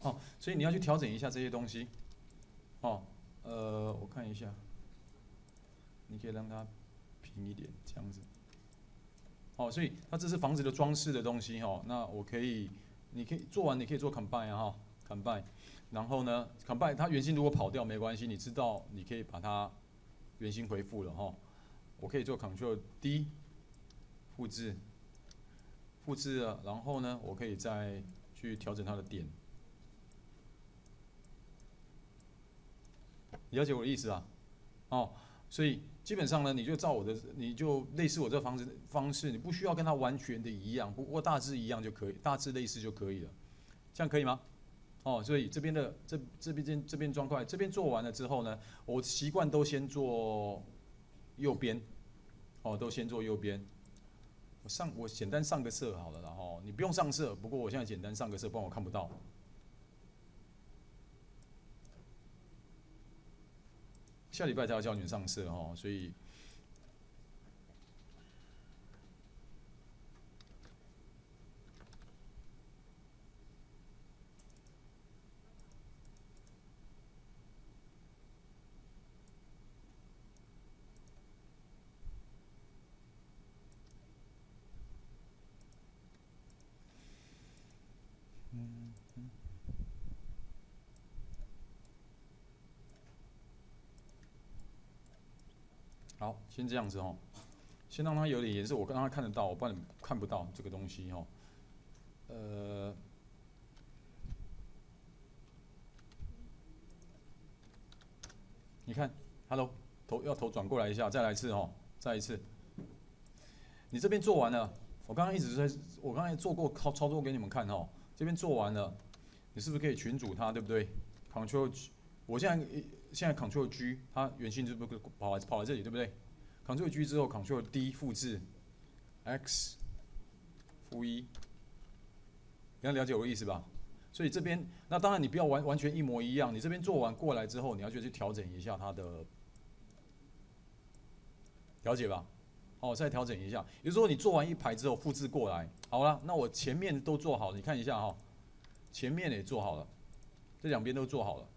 哦，所以你要去调整一下这些东西。哦，我看一下，你可以让它平一点，这样子。哦，所以它这是房子的装饰的东西哈、哦。那我可以，你可以做完，你可以做 combine 哈、combine，然后呢，combine 它原型如果跑掉没关系，你知道你可以把它原型回复了哈、我可以做 Ctrl D 复制，复制了，然后呢，我可以再去调整它的点，你了解我的意思啊？哦，所以基本上呢，你就照我的，你就类似我这个房子方式，你不需要跟它完全的一样，不过大致一样就可以，大致类似就可以了，这样可以吗？哦，所以这边的这边砖块，这边做完了之后呢，我习惯都先做右边，哦，都先做右边。我简单上个色好了，然后你不用上色，不过我现在简单上个色，不然我看不到。下礼拜才要教你们上色哦，所以好，先这样子哦，先让它有点颜色，我让它看得到，我不然看不到这个东西哦。呃，你看，Hello，头转过来一下，再来一次哦，再一次。你这边做完了，我刚才做过操作给你们看哦，这边做完了，你是不是可以群组它，对不对？Ctrl G，我现在 Ctrl G，它原型是不是跑来这里，对不对？Ctrl G 之后 Ctrl D 复制 X 负一，你要了解我的意思吧？所以这边，那当然你不要完全一模一样，你这边做完过来之后，你要去调整一下它的，了解吧？哦，再调整一下。也就是说，你做完一排之后复制过来，好了，那我前面都做好了，你看一下哈、前面也做好了，这两边都做好了，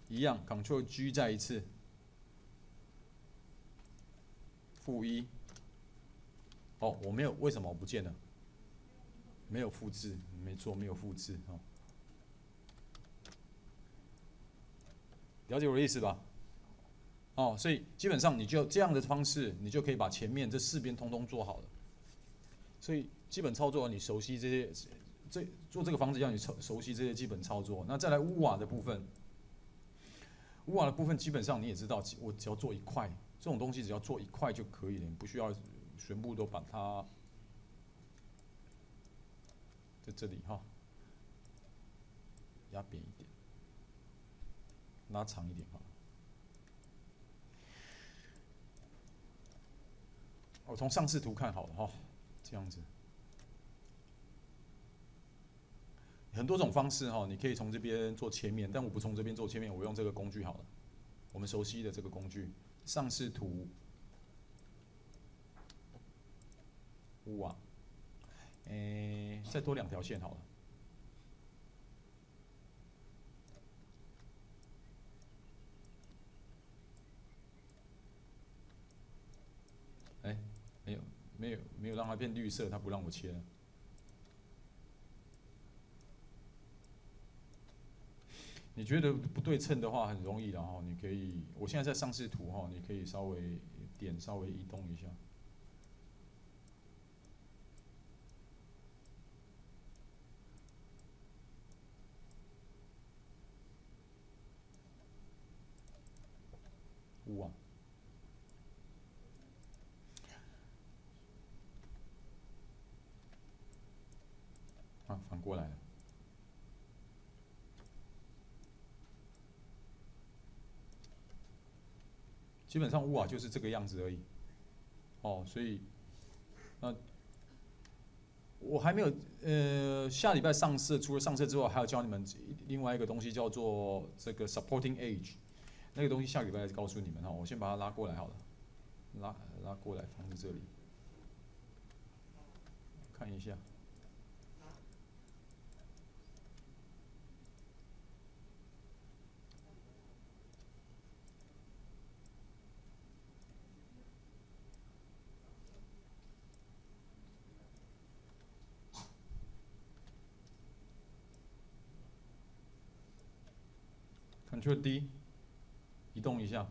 一样，Ctrl G 再一次，负一。哦，我没有，为什么我不见了？没有复制，没错，没有复制哦。了解我的意思吧？哦，所以基本上你就这样的方式，你就可以把前面这四边通通做好了。所以基本操作你熟悉这些，做这个房子要你熟悉这些基本操作。那再来屋瓦的部分，屋瓦的部分基本上你也知道，我只要做一块，这种东西只要做一块就可以了，你不需要全部都把它在这里哈压扁一点，拉长一点哈。我从上视图看好了哈，这样子。很多种方式哈，你可以从这边做切面，但我不从这边做切面，我用这个工具好了，我们熟悉的这个工具，上视图，屋瓦，再多两条线好了。哎，没有让它变绿色，它不让我切了。你觉得不对称的话，很容易的哈，你可以，我现在在上视图哈，你可以稍微稍微移动一下。屋瓦，啊，反过来了。基本上屋瓦就是这个样子而已。哦，所以那我还没有下礼拜上色，除了上色之外，还要教你们另外一个东西叫做这个 supporting edge，那个东西下礼拜再告诉你们哈。我先把它拉过来好了，拉过来放在这里，看一下。，Ctrl D， 移动一下。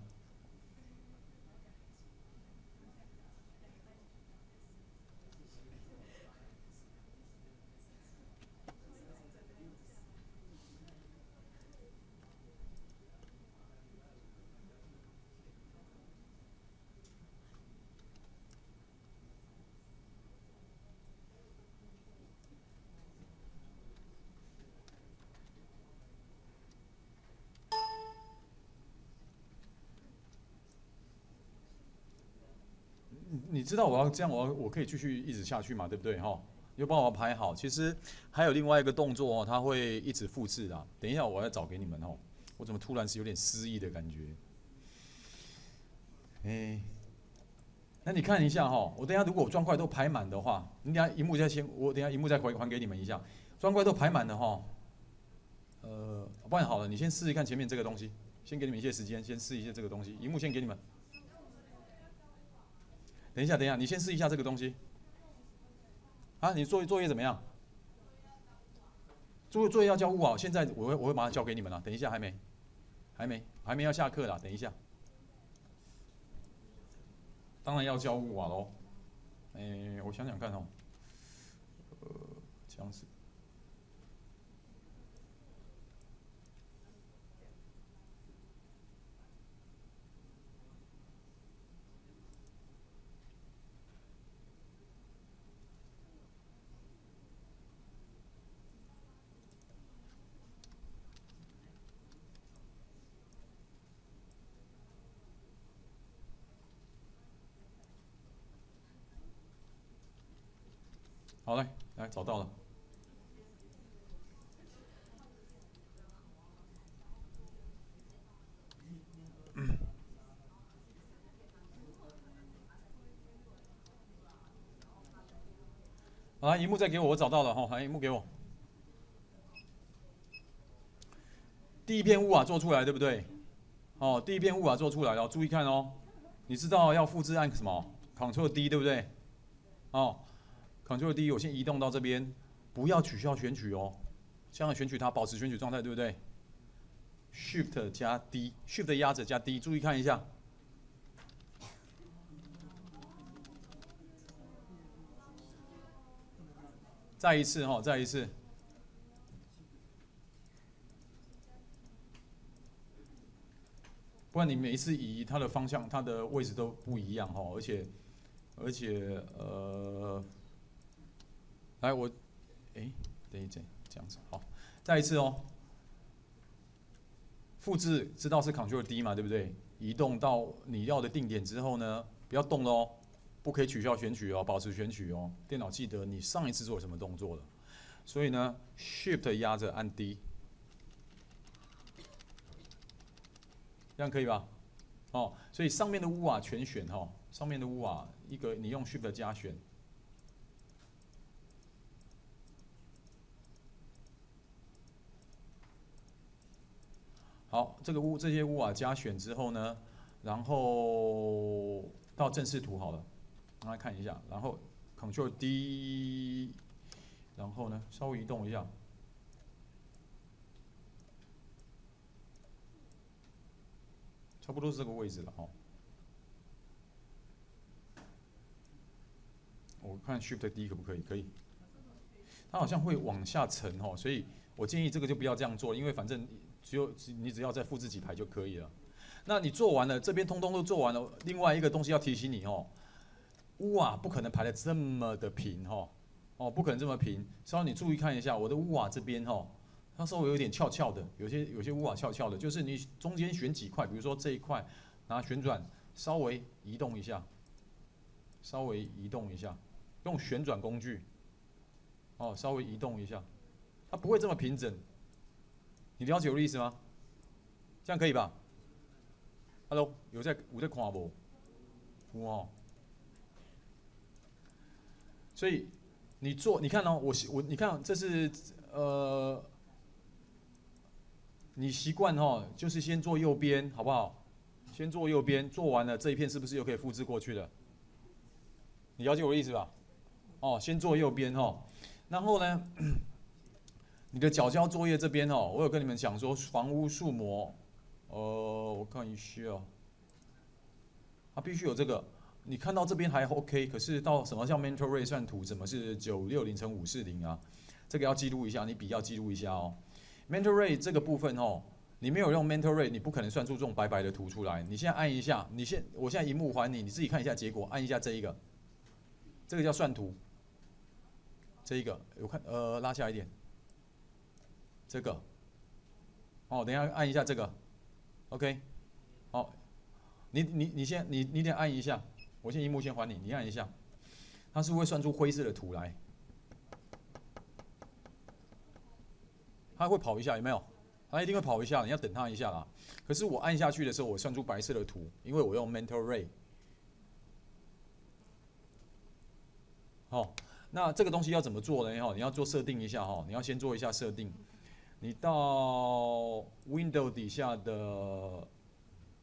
你知道我要这样，我可以继续一直下去嘛，对不对哈？又帮我排好。其实还有另外一个动作哦，它会一直复制的。等一下我要找给你们哦。我怎么突然是有点失忆的感觉？哎，那你看一下哈，我等一下如果砖块都排满的话，你等一下荧幕再先，我等一下荧幕再还给你们一下。砖块都排满了哈，不然好了，你先试试看前面这个东西，先给你们一些时间，先试一下这个东西。荧幕先给你们。等一下，你先试一下这个东西。啊，你作业怎么样？作业要交物啊，现在我会把它交给你们了。等一下，还没要下课啦，等一下。当然要交物啊喽。我想想看哦，这样子。好嘞，来找到了。好，荧幕再给我，我找到了哈，来，荧幕给我。第一片物瓦做出来，对不对？哦，第一片物瓦做出来了，注意看哦。你知道要复制按什么 ？Ctrl D， 对不对？哦，Ctrl D， 我先移动到这边，不要取消选取哦，这样选取它，保持选取状态，对不对 ？Shift 加 D，Shift 压着加 D， 注意看一下。再一次哈，再一次。不然你每一次移它的方向、它的位置都不一样哈，而且来我，等一下这样子好，再一次哦。复制知道是 Ctrl D 嘛，对不对？移动到你要的定点之后呢，不要动了哦，不可以取消选取哦，保持选取哦。电脑记得你上一次做什么动作了，所以呢 ，Shift 压着按 D， 这样可以吧？哦，所以上面的屋瓦全选哈，上面的屋瓦一个你用 Shift 加选。好，这些屋瓦加选之后呢，然后到正视图好了，来看一下，然后 Ctrl D， 然后呢稍微移动一下，差不多是这个位置了哦。我看 Shift D 可不可以？可以。它好像会往下沉哦，所以我建议这个就不要这样做，因为反正你只要再复制几排就可以了。那你做完了，这边通通都做完了。另外一个东西要提醒你哦，屋瓦不可能排的这么的平哦，不可能这么平。稍微你注意看一下我的屋瓦这边它稍微有点翘翘的，有些屋瓦翘翘的，就是你中间选几块，比如说这一块，拿旋转稍微移动一下，用旋转工具稍微移动一下，它不会这么平整。你了解我的意思吗？这样可以吧 ？Hello， 有在看不？有哦。所以你看哦，你看这是你习惯就是先做右边，好不好？先做右边，做完了这一片是不是又可以复制过去了？你了解我的意思吧？先做右边然后呢，你的角胶作业这边我有跟你们讲说房屋树模我看一下，它必须有这个。你看到这边还 OK， 可是到什么叫 mental rate 算图，怎么是960×540啊？这个要记录一下，你笔要记录一下哦。mental rate 这个部分哦，你没有用 mental rate， 你不可能算出这种白白的图出来。你现在按一下，我现在荧幕还你，你自己看一下结果，按一下这一个，这个叫算图。这一个我看拉下一点，这个哦，等一下按一下这个 ，OK， 好，你先你得按一下，我先荧幕先还你，你按一下，它是会算出灰色的图来，它会跑一下有没有？它一定会跑一下，你要等它一下啦。可是我按下去的时候，我算出白色的图，因为我用 mental rate。好，那这个东西要怎么做呢？你要做设定一下哈，你要先做一下设定。你到 Window 底下的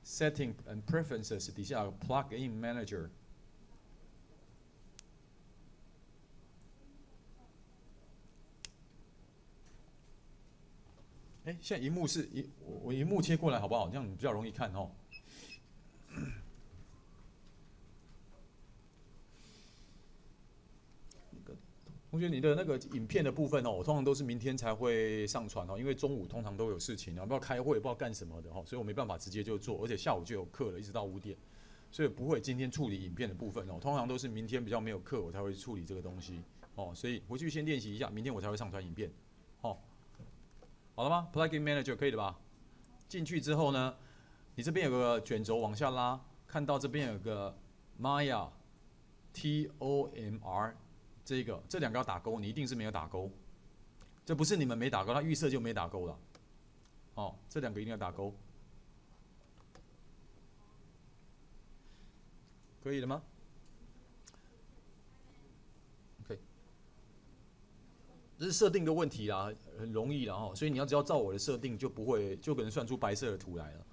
Setting and Preferences 底下有 Plugin Manager。现在荧幕是我荧幕切过来好不好？这样你比较容易看哦。同学，你的那个影片的部分哦，我通常都是明天才会上传哦，因为中午通常都有事情，不知道开会，不知道干什么的哦，所以我没办法直接就做，而且下午就有课了，一直到5点，所以不会今天处理影片的部分哦，通常都是明天比较没有课，我才会处理这个东西哦，所以回去先练习一下，明天我才会上传影片，哦，好了吗 ？Plugin Manager 可以了吧？进去之后呢，你这边有个卷轴往下拉，看到这边有个 Maya TOMR。这两个要打勾，你一定是没有打勾，这不是你们没打勾，它预设就没打勾了。哦，这两个一定要打勾，可以了吗 ？OK， 这是设定的问题啦，很容易啦哈，所以你要只要照我的设定，就不会就可能算出白色的图来了，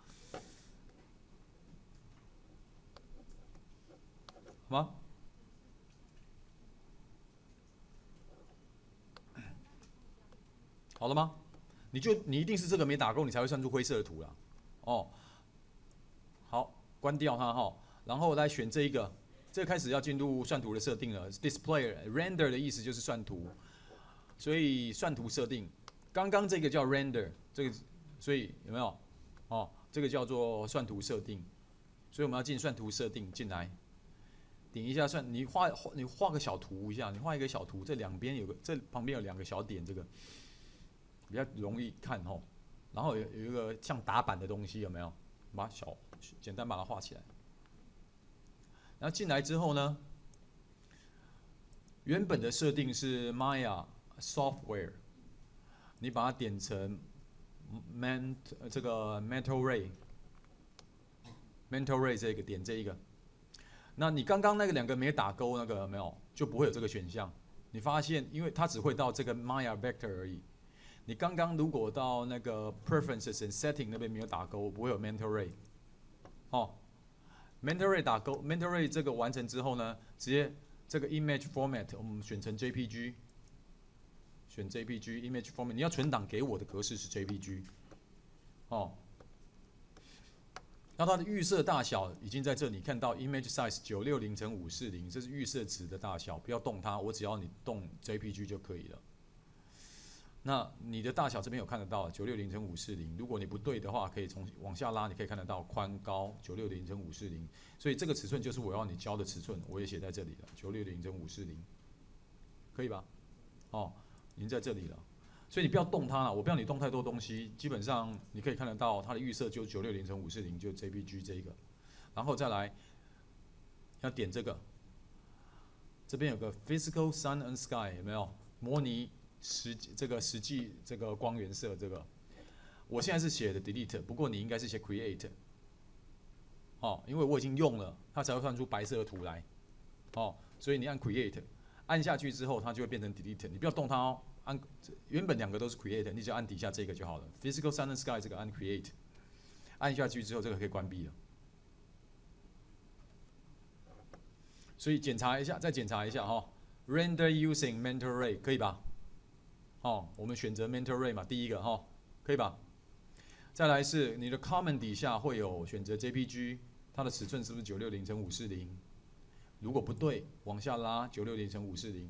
好吗？好了吗？你一定是这个没打勾，你才会算出灰色的图啦。哦，好，关掉它哈，然后来选这一个，这个开始要进入算图的设定了。Display render 的意思就是算图，所以算图设定，刚刚这个叫 render， 这个所以有没有？哦，这个叫做算图设定，所以我们要进算图设定进来，点一下算，你画个小图一下，你画一个小图，这旁边有2个小点，这个。比较容易看吼，然后有一个像打板的东西有没有？把简单把它画起来。然后进来之后呢，原本的设定是 Maya Software， 你把它点成这个 Mental Ray，Mental Ray 这个点这一个。那你刚刚那个2个没打勾那个有没有？就不会有这个选项。你发现，因为它只会到这个 Maya Vector 而已。你刚刚如果到那个 Preferences and Setting 那边没有打勾，不会有 Mental Ray。哦 ，Mental Ray 打勾 ，Mental Ray 这个完成之后呢，直接这个 Image Format 我们选成 JPG， 选 JPG Image Format， 你要存档给我的格式是 JPG。哦，那它的预设大小已经在这里看到 Image Size 960×540，这是预设值的大小，不要动它，我只要你动 JPG 就可以了。那你的大小这边有看得到960×540，如果你不对的话，可以从往下拉，你可以看得到宽高960×540，所以这个尺寸就是我要你教的尺寸，我也写在这里了，960×540，可以吧？哦，已经在这里了，所以你不要动它了，我不要你动太多东西，基本上你可以看得到它的预设就960×540，就 JPG 这个，然后再来要点这个，这边有个 Physical Sun and Sky 有没有？模拟实际这个光源色这个，我现在是写的 delete， 不过你应该是写 create， 哦，因为我已经用了，它才会算出白色的图来，哦，所以你按 create， 按下去之后它就会变成 delete， 你不要动它哦，原本2个都是 create， 你只要按底下这个就好了 ，physical sun and sky 这个按 create， 按下去之后这个可以关闭了，所以检查一下，再检查一下哈、哦、，render using mental ray 可以吧？哦，我们选择 mental ray 嘛，第一个哈、哦，可以吧？再来是你的 comment 底下会有选择 JPG， 它的尺寸是不是960×540？如果不对，往下拉960×540，对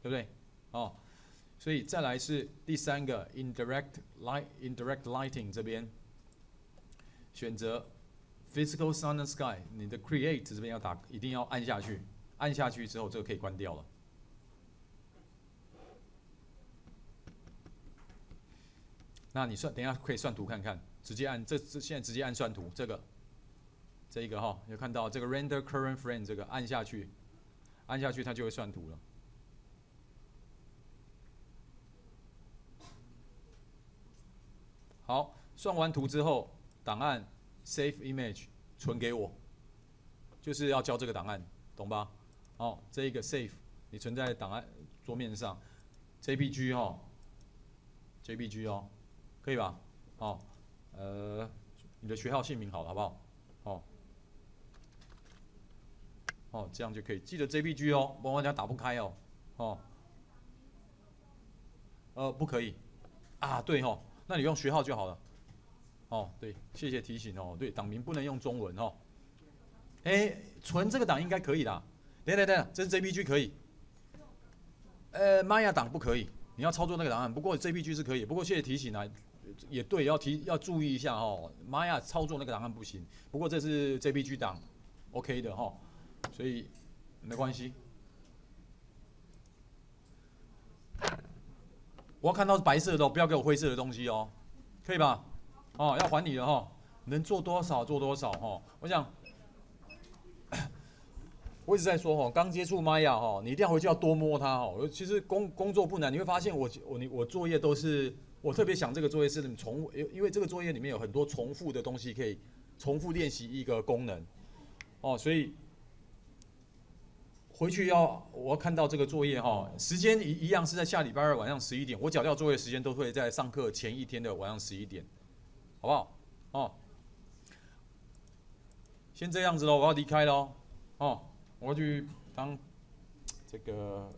不对？哦，所以再来是第3个 indirect lighting 这边选择 physical sun and sky， 你的 create 这边一定要按下去，按下去之后这个可以关掉了。那你等一下可以算图看看，直接按现在直接按算图，这一个哈，有看到这个 render current frame 这个按下去它就会算图了。好，算完图之后，档案 save image 存给我，就是要交这个档案，懂吧？哦，这一个 save 你存在档案桌面上 ，JPG 哈 ，JPG 哦。可以吧？哦，你的学号姓名好了，好不好？哦，哦，这样就可以。记得 JPG 哦，不然人家打不开哦。哦，不可以。啊，对哦，那你用学号就好了。哦，对，谢谢提醒哦。对，档名不能用中文哦。哎，存这个档应该可以啦。等，这是 JPG 可以。Maya 档不可以，你要操作那个档案。不过 JPG 是可以。不过谢谢提醒啊。也对，要注意一下哦。Maya 操作那个档案不行，不过这是 JPG 档 ，OK 的哈，所以没关系。我要看到是白色的哦，不要给我灰色的东西哦，可以吧？哦，要还你了哈，能做多少做多少哈。我想，我一直在说哈，刚接触 Maya 哈，你一定要回去要多摸它哈。其实工作不难，你会发现我作业都是。我特别想这个作业是因为这个作业里面有很多重复的东西，可以重复练习一个功能，哦，所以回去我要看到这个作业哈，时间一样是在下礼拜2晚上11点，我缴掉作业时间都会在上课前一天的晚上11点，好不好？哦，先这样子喽，我要离开喽，哦，我要去当这个